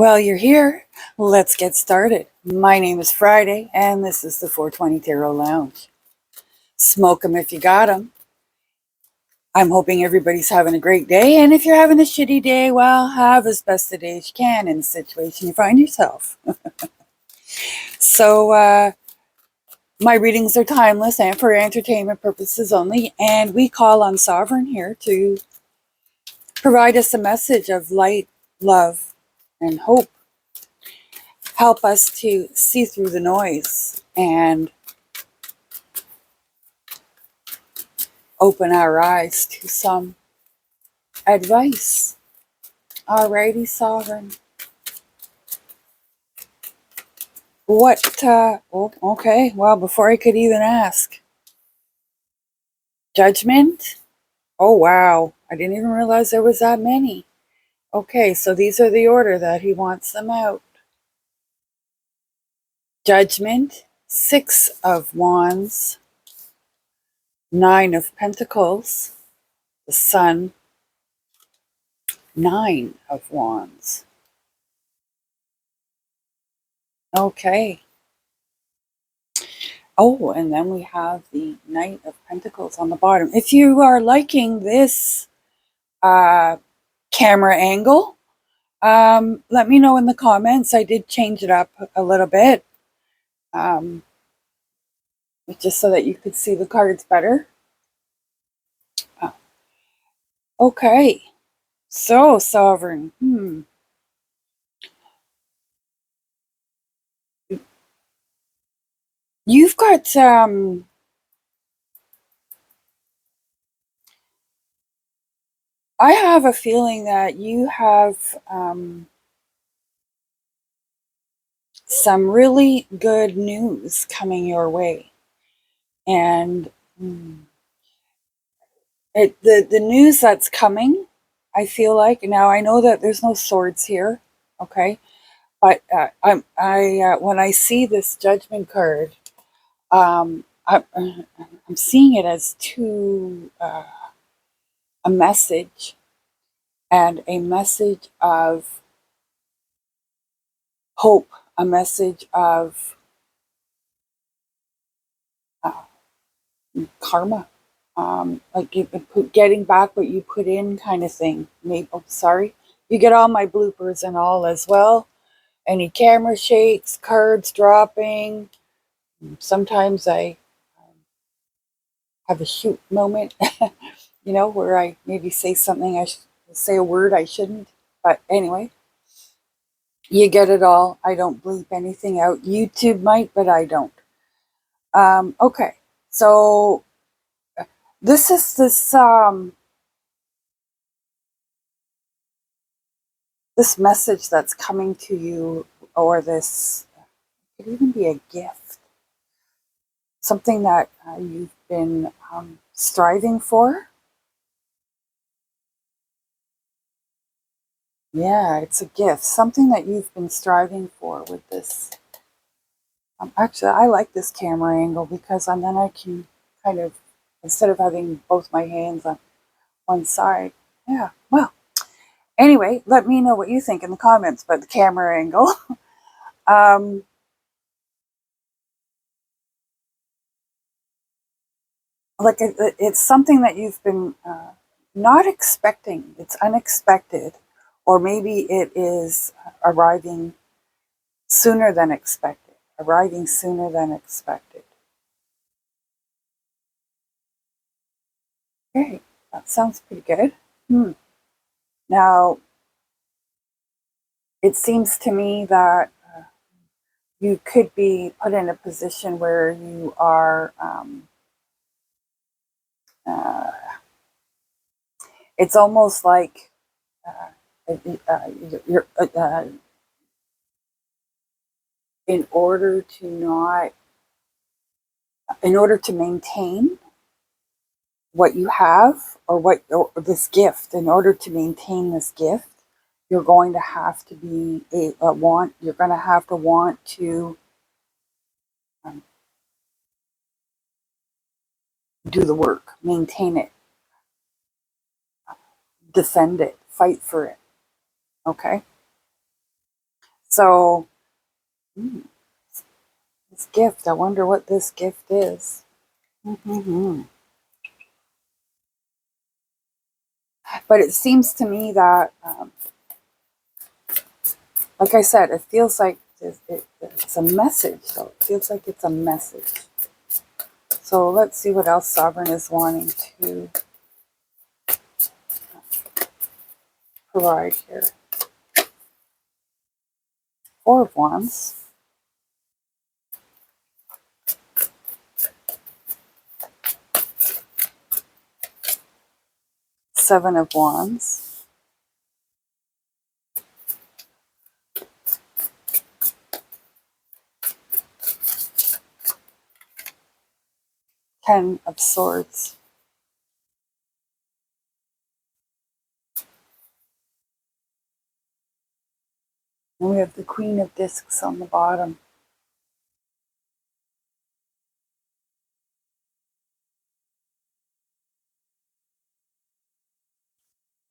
Well, you're here. Let's get started. My name is Friday, and this is the 420 Tarot Lounge. Smoke 'em if you got 'em. I'm hoping everybody's having a great day, and if you're having a shitty day, well, have as best a day as you can in the situation you find yourself. So, my readings are timeless and for entertainment purposes only, and we call on Sovereign here to provide us a message of light, love, and hope. Help us to see through the noise and open our eyes to some advice. Alrighty, Sovereign. Okay, well, before I could even ask. Judgment? Oh, wow. I didn't even realize there was that many. Okay, so these are the order that he wants them out. Judgment, 6 of Wands, 9 of Pentacles, the Sun, 9 of Wands. Okay. Oh, and then we have the Knight of Pentacles on the bottom. If you are liking this camera angle, let me know in the comments. I did change it up a little bit, just so that you could see the cards better. Okay, so Sovereign. You've got I have a feeling that you have some really good news coming your way. And the news that's coming, I feel like, now I know that there's no swords here, okay? But when I see this Judgment card, I'm seeing it as a message, and a message of hope, a message of uh, karma, like getting back what you put in, kind of thing. Maybe, oh, sorry, you get all my bloopers and all as well. Any camera shakes, cards dropping. Sometimes I have a shoot moment, where I maybe say something, say a word I shouldn't. But anyway, you get it all. I don't bleep anything out. YouTube might, but I don't. Okay, so this is this message that's coming to you, or this could even be a gift, something that you've been striving for. Yeah, it's a gift, something that you've been striving for with this. Actually, I like this camera angle because then I can kind of, instead of having both my hands on one side. Yeah, well, anyway, let me know what you think in the comments about the camera angle. Like it's something that you've been not expecting. It's unexpected, or maybe it is arriving sooner than expected. Arriving sooner than expected. Okay, that sounds pretty good. Now, it seems to me that you could be put in a position where you are. Uh, it's almost like you're in order to not, in order to maintain what you have, or this gift. In order to maintain this gift, you're going to have to be you're going to have to want to um, do the work, maintain it, defend it, fight for it. Okay. So, mm, this gift, I wonder what this gift is. Mm-hmm. But it seems to me that, like I said, it feels like it's a message. So it feels like it's a message. So let's see what else Sovereign is wanting to provide here. Four of Wands. Seven of Wands. Ten of Swords. And we have the Queen of Discs on the bottom.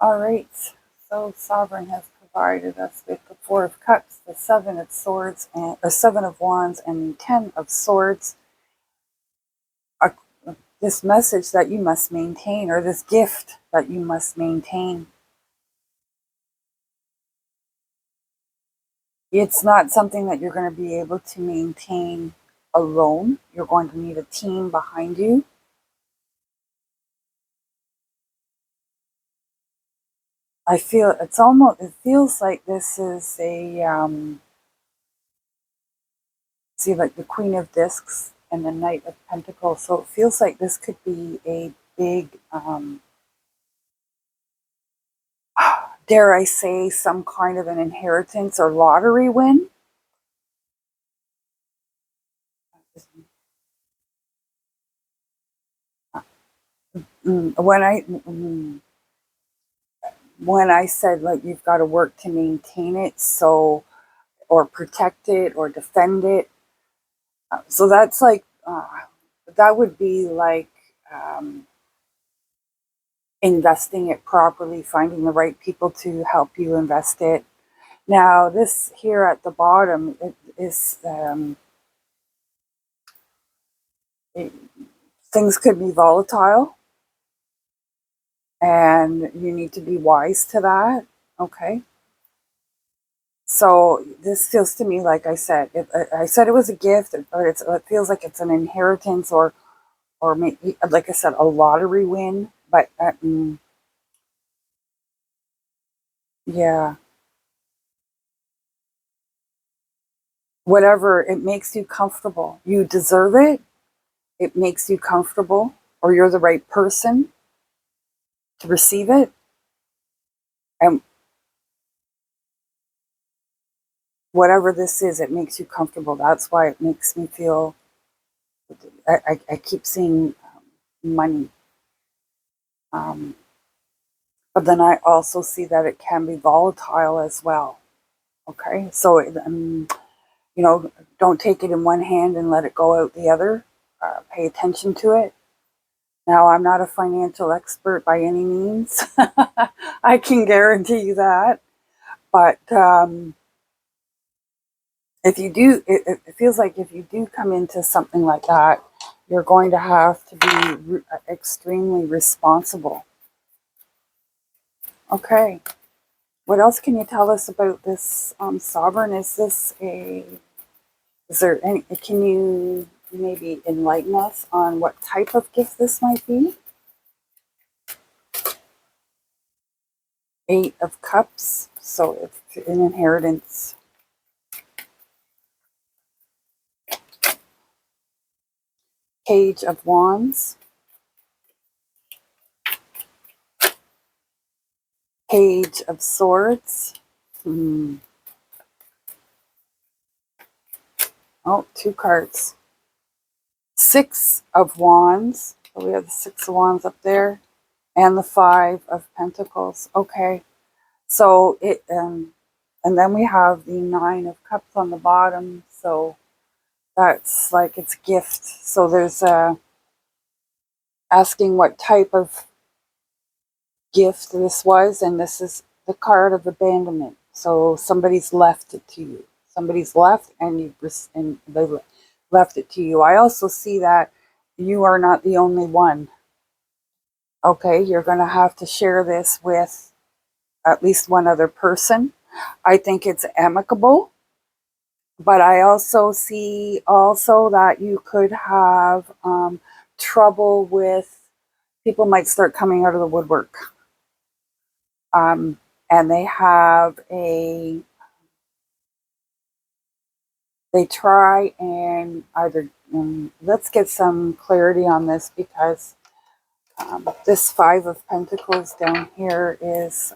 All right. So Sovereign has provided us with the Four of Cups, the Seven of Swords, and the Seven of Wands, and the Ten of Swords. This message that you must maintain, or this gift that you must maintain. It's not something that you're going to be able to maintain alone. You're going to need a team behind you. I feel it feels like this is see, like the Queen of Discs and the Knight of Pentacles. So it feels like this could be a big, dare I say, some kind of an inheritance or lottery win. When I said like you've got to work to maintain it, so or protect it or defend it, so that's like that would be like investing it properly, finding the right people to help you invest it. Now, this here at the bottom is it, things could be volatile, and you need to be wise to that. Okay. So this feels to me, like I said, I said it was a gift, but it feels like it's an inheritance or maybe, like I said, a lottery win. But yeah, whatever, it makes you comfortable. You deserve it. It makes you comfortable, or you're the right person to receive it. And whatever this is, it makes you comfortable. That's why it makes me feel. I keep seeing money, um, but then I also see that it can be volatile as well. Okay, so don't take it in one hand and let it go out the other. Pay attention to it. Now, I'm not a financial expert by any means. I can guarantee you that. But if you do, it feels like if you do come into something like that, you're going to have to be extremely responsible. Okay. What else can you tell us about this Sovereign? Is there any, can you maybe enlighten us on what type of gift this might be? Eight of Cups, so it's an inheritance. Page of Wands. Page of Swords. Oh, two cards. Six of Wands. So we have the Six of Wands up there. And the Five of Pentacles. Okay. So and then we have the Nine of Cups on the bottom. So that's like it's gift. So there's asking what type of gift this was, and this is the card of abandonment. So somebody's left it to you. somebody's left and they left it to you. I also see that you are not the only one. Okay, you're going to have to share this with at least one other person. I think it's amicable, but I also see also that you could have trouble with people might start coming out of the woodwork, and they try and either let's get some clarity on this, because this Five of Pentacles down here is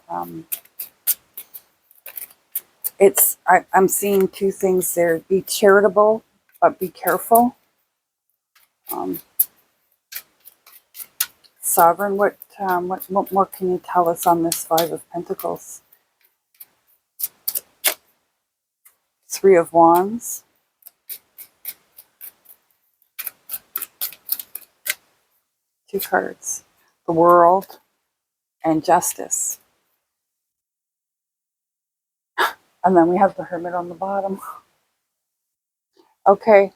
I'm seeing two things there. Be charitable, but be careful. Sovereign, what more can you tell us on this Five of Pentacles? Three of Wands. Two cards. The World and Justice. And then we have the Hermit on the bottom. Okay.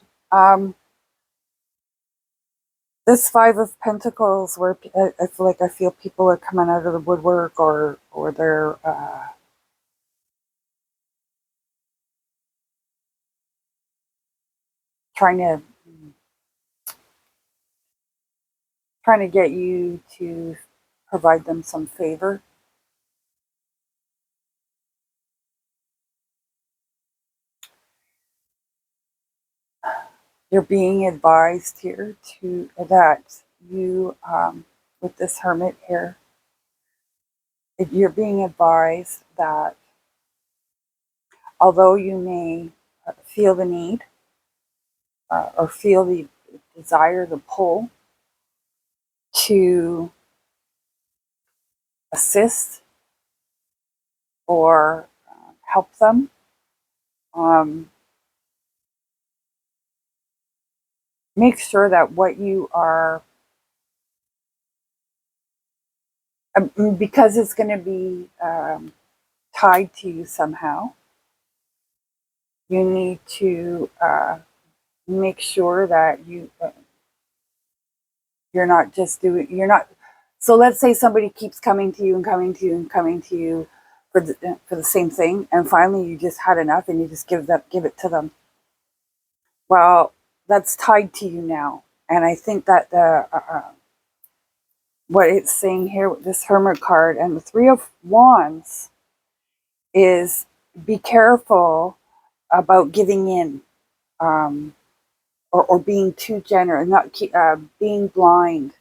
This Five of Pentacles, where I feel people are coming out of the woodwork, or they're trying to get you to provide them some favor. You're being advised here that you, with this Hermit here, you're being advised that although you may feel the need or feel the desire, the pull to assist or help them, make sure that what you are, because it's going to be tied to you somehow, you need to make sure that you're not. So let's say somebody keeps coming to you and coming to you and coming to you for the same thing, and finally you just had enough and you just give it to them. Well, that's tied to you now, and I think that the what it's saying here with this Hermit card and the Three of Wands is be careful about giving in, or being too generous, not being blind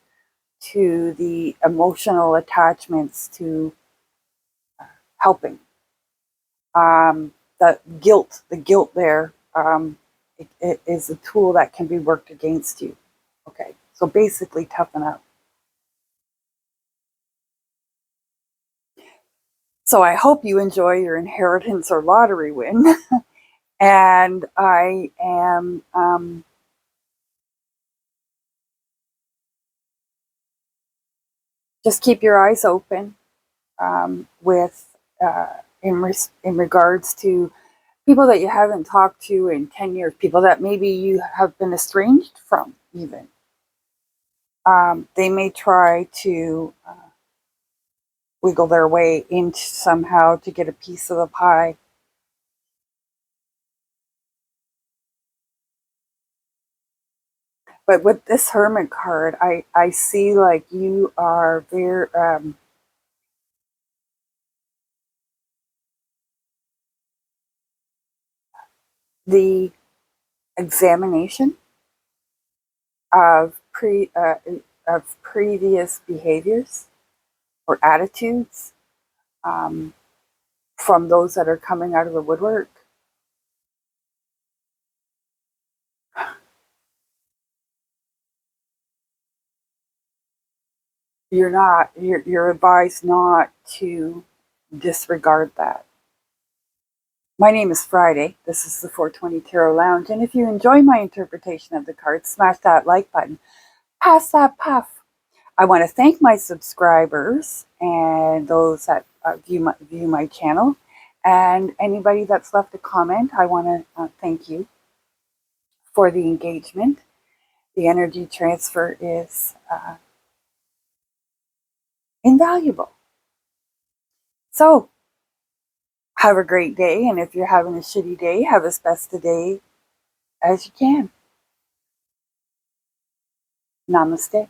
to the emotional attachments to helping. The guilt there, it is a tool that can be worked against you. Okay, so basically toughen up. So I hope you enjoy your inheritance or lottery win. And I am just keep your eyes open with in regards to people that you haven't talked to in 10 years, people that maybe you have been estranged from even. They may try to wiggle their way into somehow to get a piece of the pie. But with this Hermit card, I see like you are very, the examination of of previous behaviors or attitudes, um, from those that are coming out of the woodwork. You're advised not to disregard that. My name is Friday. This is the 420 Tarot Lounge, and if you enjoy my interpretation of the cards, smash that like button. Pass that puff. I want to thank my subscribers and those that view my channel, And anybody that's left a comment, I want to thank you for the engagement. The energy transfer is invaluable. So, have a great day. And if you're having a shitty day, have as best a day as you can. Namaste.